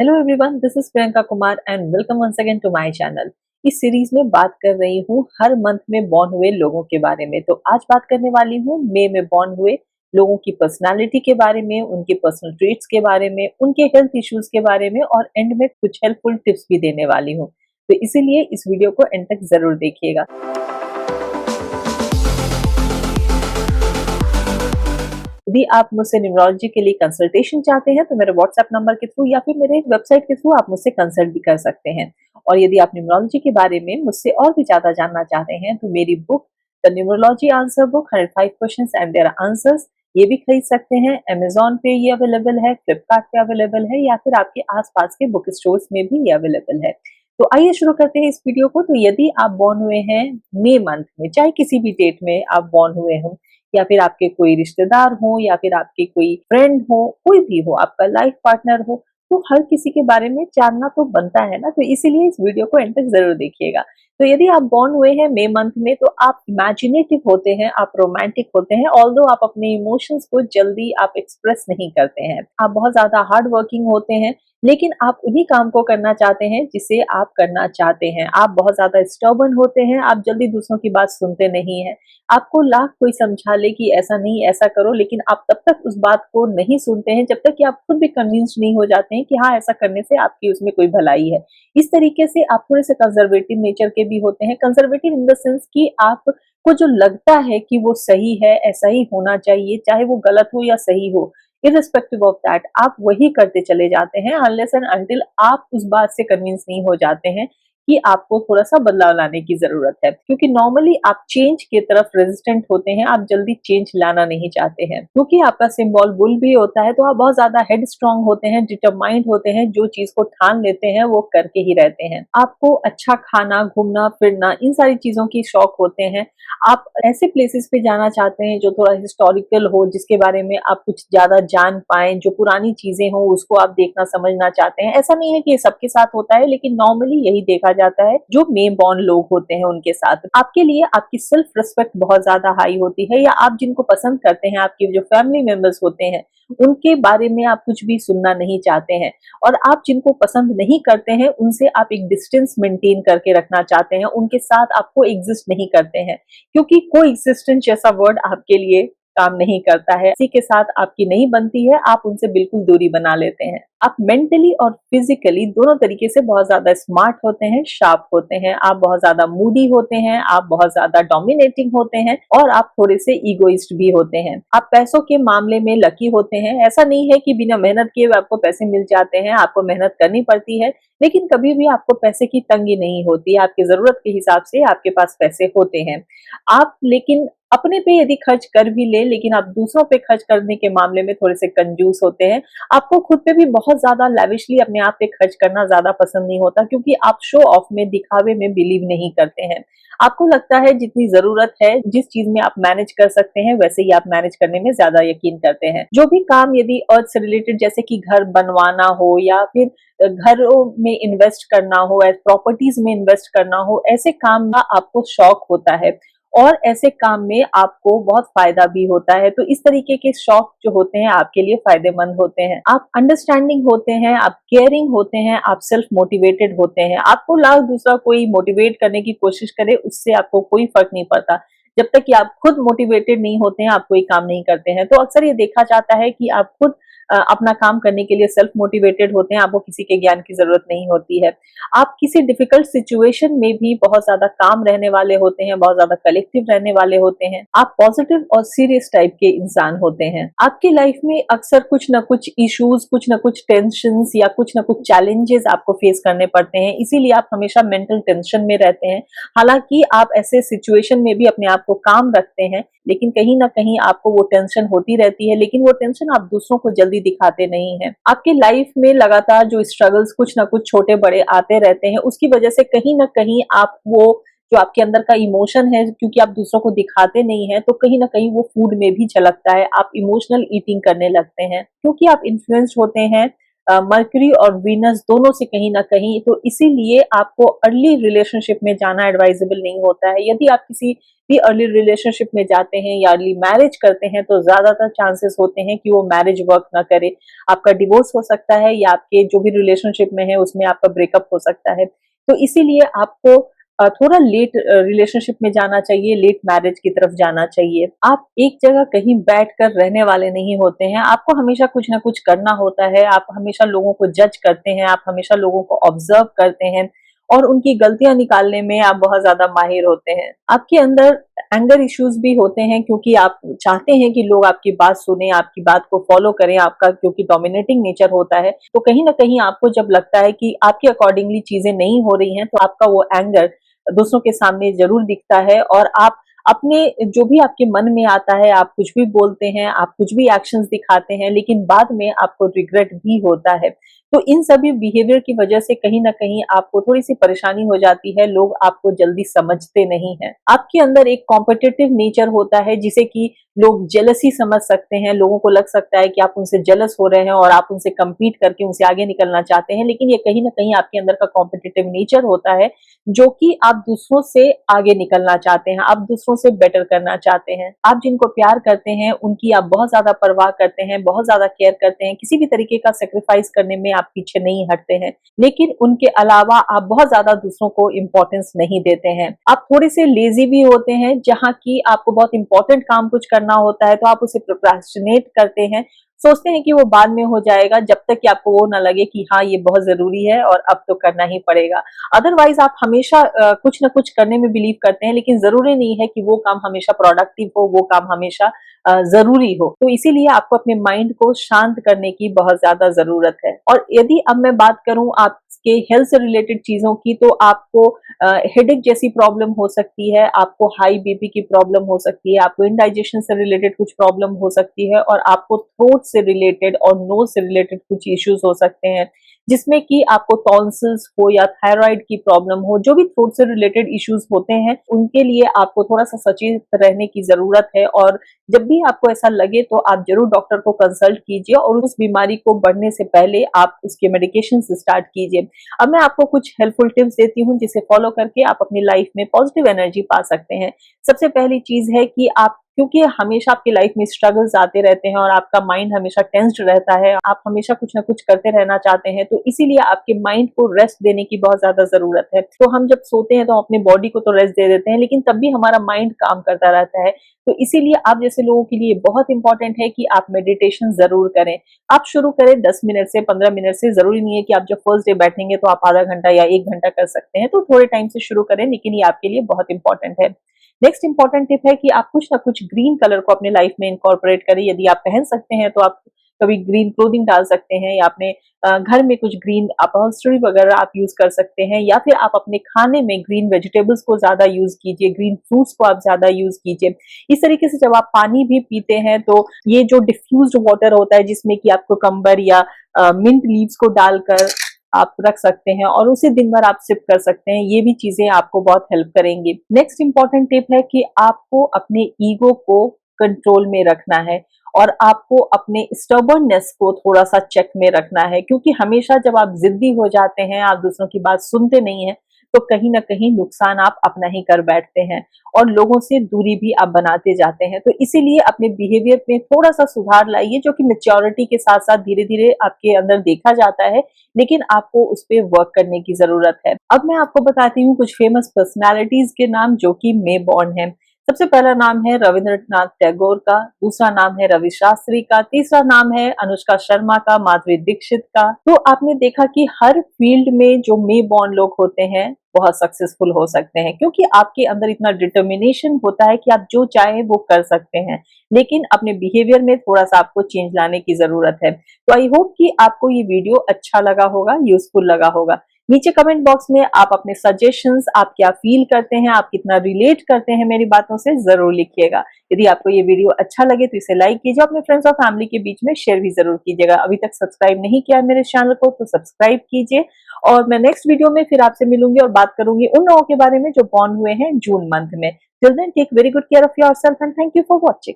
Hello everyone, this is Priyanka Kumar and welcome once again to my channel. इस series में बात कर रही हूँ हर मंथ में बॉर्न हुए लोगों के बारे में। तो आज बात करने वाली हूँ मई में बॉर्न हुए लोगों की पर्सनालिटी के बारे में, उनके पर्सनल ट्रेट्स के बारे में, उनके हेल्थ इश्यूज के बारे में और एंड में कुछ हेल्पफुल टिप्स भी देने वाली हूँ। तो इसीलिए इस वीडियो को एंड तक जरूर देखिएगा। यदि आप मुझसे न्यूमरोलॉजी के लिए कंसल्टेशन चाहते हैं तो मेरे व्हाट्सएप नंबर के थ्रू या फिर मेरे वेबसाइट के थ्रू आप मुझसे कंसल्ट भी कर सकते हैं। और यदि आप न्यूमरोलॉजी के बारे में मुझसे और भी ज्यादा जानना चाहते हैं तो मेरी book the numerology answer book 105 questions and their answers ये भी खरीद सकते हैं। अमेजोन पे ये अवेलेबल है, फ्लिपकार्ट पे अवेलेबल है या फिर आपके आसपास के बुक स्टोर्स में भी ये अवेलेबल है। तो आइए शुरू करते हैं इस वीडियो को। तो यदि आप बॉर्न हुए हैं मई मंथ में, चाहे किसी भी डेट में आप बॉर्न हुए हों या फिर आपके कोई रिश्तेदार हो या फिर आपके कोई फ्रेंड हो, कोई भी हो, आपका लाइफ पार्टनर हो, तो हर किसी के बारे में जानना तो बनता है ना। तो इसीलिए इस वीडियो को एंड तक जरूर देखिएगा। तो यदि आप बॉर्न हुए हैं मई मंथ में तो आप इमेजिनेटिव होते हैं, आप रोमांटिक होते हैं। ऑल्दो आप अपने इमोशंस को जल्दी आप एक्सप्रेस नहीं करते हैं, आप बहुत ज्यादा हार्ड वर्किंग होते हैं, लेकिन आप उन्हीं काम को करना चाहते हैं जिसे आप करना चाहते हैं। आप बहुत ज्यादा स्टर्बन होते हैं, आप जल्दी दूसरों की बात सुनते नहीं हैं। आपको लाख कोई समझा ले कि ऐसा नहीं ऐसा करो, लेकिन आप तब तक उस बात को नहीं सुनते हैं जब तक कि आप खुद भी कन्विंस नहीं हो जाते हैं कि हाँ, ऐसा करने से आपकी उसमें कोई भलाई है। इस तरीके से आप थोड़े से कंजर्वेटिव नेचर के भी होते हैं। कंजर्वेटिव इन द सेंस कि आपको जो लगता है कि वो सही है, ऐसा ही होना चाहिए, चाहे वो गलत हो या सही हो, इर्रिस्पेक्टिव ऑफ दैट आप वही करते चले जाते हैं अनलेस एंड अनटिल आप उस बात से कन्विंस नहीं हो जाते हैं कि आपको थोड़ा सा बदलाव लाने की जरूरत है। क्योंकि नॉर्मली आप चेंज की तरफ रेजिस्टेंट होते हैं, आप जल्दी चेंज लाना नहीं चाहते हैं। क्योंकि आपका सिंबल बुल भी होता है तो आप बहुत ज्यादा हेड स्ट्रांग होते हैं, डिटरमाइंड होते हैं, जो चीज को ठान लेते हैं वो करके ही रहते हैं। आपको अच्छा खाना, घूमना फिरना, इन सारी चीजों की शौक होते हैं। आप ऐसे प्लेसेस पे जाना चाहते हैं जो थोड़ा हिस्टोरिकल हो, जिसके बारे में आप कुछ ज्यादा जान पाएं, जो पुरानी चीजें हो उसको आप देखना समझना चाहते हैं। ऐसा नहीं है कि ये सबके साथ होता है, लेकिन नॉर्मली यही देखा जाता है जो मे बॉर्न लोग होते हैं उनके साथ। आपके लिए आपकी सेल्फ रिस्पेक्ट बहुत ज्यादा हाई होती है, या आप जिनको पसंद करते हैं, आपके जो फैमिली मेंबर्स होते हैं, उनके बारे में आप कुछ भी सुनना नहीं चाहते हैं। और आप जिनको पसंद नहीं करते हैं उनसे आप एक डिस्टेंस मेंटेन करके रखना चाहते हैं, उनके साथ आपको एग्जिस्ट नहीं करते हैं, क्योंकि को एग्जिस्टेंस जैसा वर्ड आपके लिए काम नहीं करता है। किसी के साथ आपकी नहीं बनती है, आप उनसे बिल्कुल दूरी बना लेते हैं। आप मेंटली और फिजिकली दोनों तरीके से बहुत ज्यादा स्मार्ट होते हैं, शार्प होते हैं। आप बहुत ज्यादा मूडी होते हैं, आप बहुत ज्यादा डोमिनेटिंग होते हैं और आप थोड़े से ईगोइस्ट भी होते हैं। आप पैसों के मामले में लकी होते हैं। ऐसा नहीं है कि बिना मेहनत किए आपको पैसे मिल जाते हैं, आपको मेहनत करनी पड़ती है, लेकिन कभी भी आपको पैसे की तंगी नहीं होती। आपकी जरूरत के हिसाब से आपके पास पैसे होते हैं। आप लेकिन अपने पे यदि खर्च कर भी ले, लेकिन आप दूसरों पे खर्च करने के मामले में थोड़े से कंजूस होते हैं। आपको खुद पे भी बहुत ज्यादा लैविशली अपने आप पे खर्च करना ज्यादा पसंद नहीं होता, क्योंकि आप शो ऑफ में, दिखावे में बिलीव नहीं करते हैं। आपको लगता है जितनी जरूरत है, जिस चीज में आप मैनेज कर सकते हैं, वैसे ही आप मैनेज करने में ज्यादा यकीन करते हैं। जो भी काम यदि अर्थ से रिलेटेड, जैसे कि घर बनवाना हो या फिर घरों में इन्वेस्ट करना हो, प्रॉपर्टीज में इन्वेस्ट करना हो, ऐसे काम का आपको शौक होता है और ऐसे काम में आपको बहुत फायदा भी होता है। तो इस तरीके के शौक जो होते हैं आपके लिए फायदेमंद होते हैं। आप अंडरस्टैंडिंग होते हैं, आप केयरिंग होते हैं, आप सेल्फ मोटिवेटेड होते हैं। आपको लाख दूसरा कोई मोटिवेट करने की कोशिश करे, उससे आपको कोई फर्क नहीं पड़ता। जब तक कि आप खुद मोटिवेटेड नहीं होते हैं, आप कोई काम नहीं करते हैं। तो अक्सर ये देखा जाता है कि आप खुद अपना काम करने के लिए सेल्फ मोटिवेटेड होते हैं, आपको किसी के ज्ञान की जरूरत नहीं होती है। आप किसी डिफिकल्ट सिचुएशन में भी बहुत ज्यादा काम रहने वाले होते हैं, बहुत ज्यादा कलेक्टिव रहने वाले होते हैं। आप पॉजिटिव और सीरियस टाइप के इंसान होते हैं। आपकी लाइफ में अक्सर कुछ ना कुछ इश्यूज, कुछ ना कुछ टेंशन या कुछ ना कुछ चैलेंजेस आपको फेस करने पड़ते हैं, इसीलिए आप हमेशा मेंटल टेंशन में रहते हैं। हालांकि आप ऐसे सिचुएशन में भी अपने आप को काम रखते हैं, लेकिन कहीं ना कहीं आपको वो टेंशन होती रहती है, लेकिन वो टेंशन आप दूसरों को जल्दी दिखाते नहीं हैं। आपके लाइफ में लगातार जो स्ट्रगल्स कुछ ना कुछ छोटे बड़े आते रहते हैं, उसकी वजह से कहीं ना कहीं आप वो जो आपके अंदर का इमोशन है, क्योंकि आप दूसरों को दिखाते नहीं है, तो कहीं ना कहीं वो फूड में भी झलकता है। आप इमोशनल ईटिंग करने लगते हैं, क्योंकि आप इन्फ्लुएंस्ड होते हैं मर्क्यूरी और वीनस दोनों से कहीं ना कहीं, तो इसीलिए आपको अर्ली रिलेशनशिप में जाना एडवाइजेबल नहीं होता है। यदि आप किसी भी अर्ली रिलेशनशिप में जाते हैं या अर्ली मैरिज करते हैं तो ज्यादातर चांसेस होते हैं कि वो मैरिज वर्क ना करे, आपका डिवोर्स हो सकता है या आपके जो भी रिलेशनशिप में है उसमें आपका ब्रेकअप हो सकता है। तो इसीलिए आपको थोड़ा लेट रिलेशनशिप में जाना चाहिए, लेट मैरिज की तरफ जाना चाहिए। आप एक जगह कहीं बैठ कर रहने वाले नहीं होते हैं, आपको हमेशा कुछ ना कुछ करना होता है। आप हमेशा लोगों को जज करते हैं, आप हमेशा लोगों को ऑब्जर्व करते हैं और उनकी गलतियां निकालने में आप बहुत ज्यादा माहिर होते हैं। आपके अंदर एंगर इश्यूज भी होते हैं क्योंकि आप चाहते हैं कि लोग आपकी बात सुने, आपकी बात को फॉलो करें, आपका क्योंकि डोमिनेटिंग नेचर होता है। तो कहीं ना कहीं आपको जब लगता है कि आपके अकॉर्डिंगली चीजें नहीं हो रही हैं तो आपका वो एंगर दूसरों के सामने जरूर दिखता है और आप अपने जो भी आपके मन में आता है आप कुछ भी बोलते हैं, आप कुछ भी एक्शंस दिखाते हैं, लेकिन बाद में आपको रिग्रेट भी होता है। तो इन सभी बिहेवियर की वजह से कहीं ना कहीं आपको थोड़ी सी परेशानी हो जाती है, लोग आपको जल्दी समझते नहीं हैं। आपके अंदर एक कॉम्पिटिटिव नेचर होता है जिसे कि लोग जेलसी समझ सकते हैं, लोगों को लग सकता है कि आप उनसे जेलस हो रहे हैं और आप उनसे कम्पीट करके उनसे आगे निकलना चाहते हैं, लेकिन ये कहीं ना कहीं आपके अंदर का कॉम्पिटिटिव नेचर होता है जो कि आप दूसरों से आगे निकलना चाहते हैं, आप दूसरों से बेटर करना चाहते हैं। आप जिनको प्यार करते हैं उनकी आप बहुत ज्यादा परवाह करते हैं, बहुत ज्यादा केयर करते हैं, किसी भी तरीके का सेक्रीफाइस करने में आप पीछे नहीं हटते हैं, लेकिन उनके अलावा आप बहुत ज्यादा दूसरों को इंपॉर्टेंस नहीं देते हैं। आप थोड़े से लेजी भी होते हैं, जहां की आपको बहुत इंपॉर्टेंट काम कुछ करना होता है तो आप उसे प्रोक्रास्टिनेट करते हैं, सोचते हैं कि वो बाद में हो जाएगा, जब तक कि आपको वो ना लगे कि हाँ ये बहुत जरूरी है और अब तो करना ही पड़ेगा। अदरवाइज आप हमेशा कुछ ना कुछ करने में बिलीव करते हैं, लेकिन जरूरी नहीं है कि वो काम हमेशा प्रोडक्टिव हो, वो काम हमेशा जरूरी हो। तो इसीलिए आपको अपने माइंड को शांत करने की बहुत ज्यादा जरूरत है। और यदि अब मैं बात करूं आपके हेल्थ से रिलेटेड चीजों की, तो आपको हेडेक जैसी प्रॉब्लम हो सकती है, आपको हाई बीपी की प्रॉब्लम हो सकती है, आपको इंडाइजेशन से रिलेटेड कुछ प्रॉब्लम हो सकती है और आपको थ्रोट से रिलेटेड और नोज से रिलेटेड कुछ इश्यूज हो सकते हैं, जिसमें कि आपको टॉन्सिल्स हो या थायराइड की प्रॉब्लम हो। जो भी थ्रोट से रिलेटेड इश्यूज होते हैं उनके लिए आपको थोड़ा सा सचेत रहने की जरूरत है और जब भी आपको ऐसा लगे तो आप जरूर डॉक्टर को कंसल्ट कीजिए और उस बीमारी को बढ़ने से पहले आप उसके मेडिकेशन स्टार्ट कीजिए। अब मैं आपको कुछ हेल्पफुल टिप्स देती हूँ जिसे फॉलो करके आप अपनी लाइफ में पॉजिटिव एनर्जी पा सकते हैं। सबसे पहली चीज है कि आप, क्योंकि हमेशा आपकी लाइफ में स्ट्रगल्स आते रहते हैं और आपका माइंड हमेशा टेंस्ड रहता है, आप हमेशा कुछ ना कुछ करते रहना चाहते हैं, तो इसीलिए आपके माइंड को रेस्ट देने की बहुत ज्यादा जरूरत है। तो हम जब सोते हैं तो अपने बॉडी को तो रेस्ट दे देते हैं, लेकिन तब भी हमारा माइंड काम करता रहता है। तो इसीलिए आप जैसे लोगों के लिए बहुत इंपॉर्टेंट है कि आप मेडिटेशन जरूर करें। आप शुरू करें 10 मिनट से, 15 मिनट से। जरूरी नहीं है कि आप जब फर्स्ट डे बैठेंगे तो आप आधा घंटा या 1 घंटा कर सकते हैं, तो थोड़े टाइम से शुरू करें, लेकिन ये आपके लिए बहुत इंपॉर्टेंट है। नेक्स्ट इंपॉर्टेंट टिप है कि आप कुछ ना कुछ ग्रीन कलर को अपने लाइफ में इनकॉर्पोरेट करें। यदि आप पहन सकते हैं तो आप कभी ग्रीन क्लोथिंग डाल सकते हैं या अपने घर में कुछ ग्रीन अपहोल्स्टरी वगैरह आप यूज कर सकते हैं, या फिर आप अपने खाने में ग्रीन वेजिटेबल्स को ज्यादा यूज कीजिए, ग्रीन फ्रूट्स को आप ज्यादा यूज कीजिए। इस तरीके से जब आप पानी भी पीते हैं तो ये जो डिफ्यूज्ड वाटर होता है जिसमें कि आपको कंबर या मिंट लीव्स को डालकर आप रख सकते हैं और उसे दिन भर आप सिप कर सकते हैं, ये भी चीजें आपको बहुत हेल्प करेंगी। नेक्स्ट इंपॉर्टेंट टिप है कि आपको अपने ईगो को कंट्रोल में रखना है और आपको अपने स्टबर्ननेस को थोड़ा सा चेक में रखना है, क्योंकि हमेशा जब आप जिद्दी हो जाते हैं, आप दूसरों की बात सुनते नहीं हैं, तो कहीं ना कहीं नुकसान आप अपना ही कर बैठते हैं और लोगों से दूरी भी आप बनाते जाते हैं। तो इसीलिए अपने बिहेवियर में थोड़ा सा सुधार लाइए, जो कि मैच्योरिटी के साथ साथ धीरे धीरे आपके अंदर देखा जाता है, लेकिन आपको उस पर वर्क करने की जरूरत है। अब मैं आपको बताती हूँ कुछ फेमस पर्सनालिटीज के नाम जो कि मे बॉर्न है। सबसे पहला नाम है रविंद्रनाथ टैगोर का, दूसरा नाम है रवि शास्त्री का, तीसरा नाम है अनुष्का शर्मा का, माधुरी दीक्षित का। तो आपने देखा कि हर फील्ड में जो मे बॉर्न लोग होते हैं बहुत सक्सेसफुल हो सकते हैं, क्योंकि आपके अंदर इतना डिटर्मिनेशन होता है कि आप जो चाहे वो कर सकते हैं, लेकिन अपने बिहेवियर में थोड़ा सा आपको चेंज लाने की जरूरत है। तो आई होप कि आपको ये वीडियो अच्छा लगा होगा, यूजफुल लगा होगा। नीचे कमेंट बॉक्स में आप अपने सजेशंस, आप क्या फील करते हैं, आप कितना रिलेट करते हैं मेरी बातों से, जरूर लिखिएगा। यदि आपको ये वीडियो अच्छा लगे तो इसे लाइक कीजिए, अपने फ्रेंड्स और फैमिली के बीच में शेयर भी जरूर कीजिएगा। अभी तक सब्सक्राइब नहीं किया है मेरे चैनल को तो सब्सक्राइब कीजिए और मैं नेक्स्ट वीडियो में फिर आपसे मिलूंगी और बात करूंगी उन लोगों के बारे में जो बॉर्न हुए हैं जून मंथ में। Till then take very good care of yourself and thank you for watching.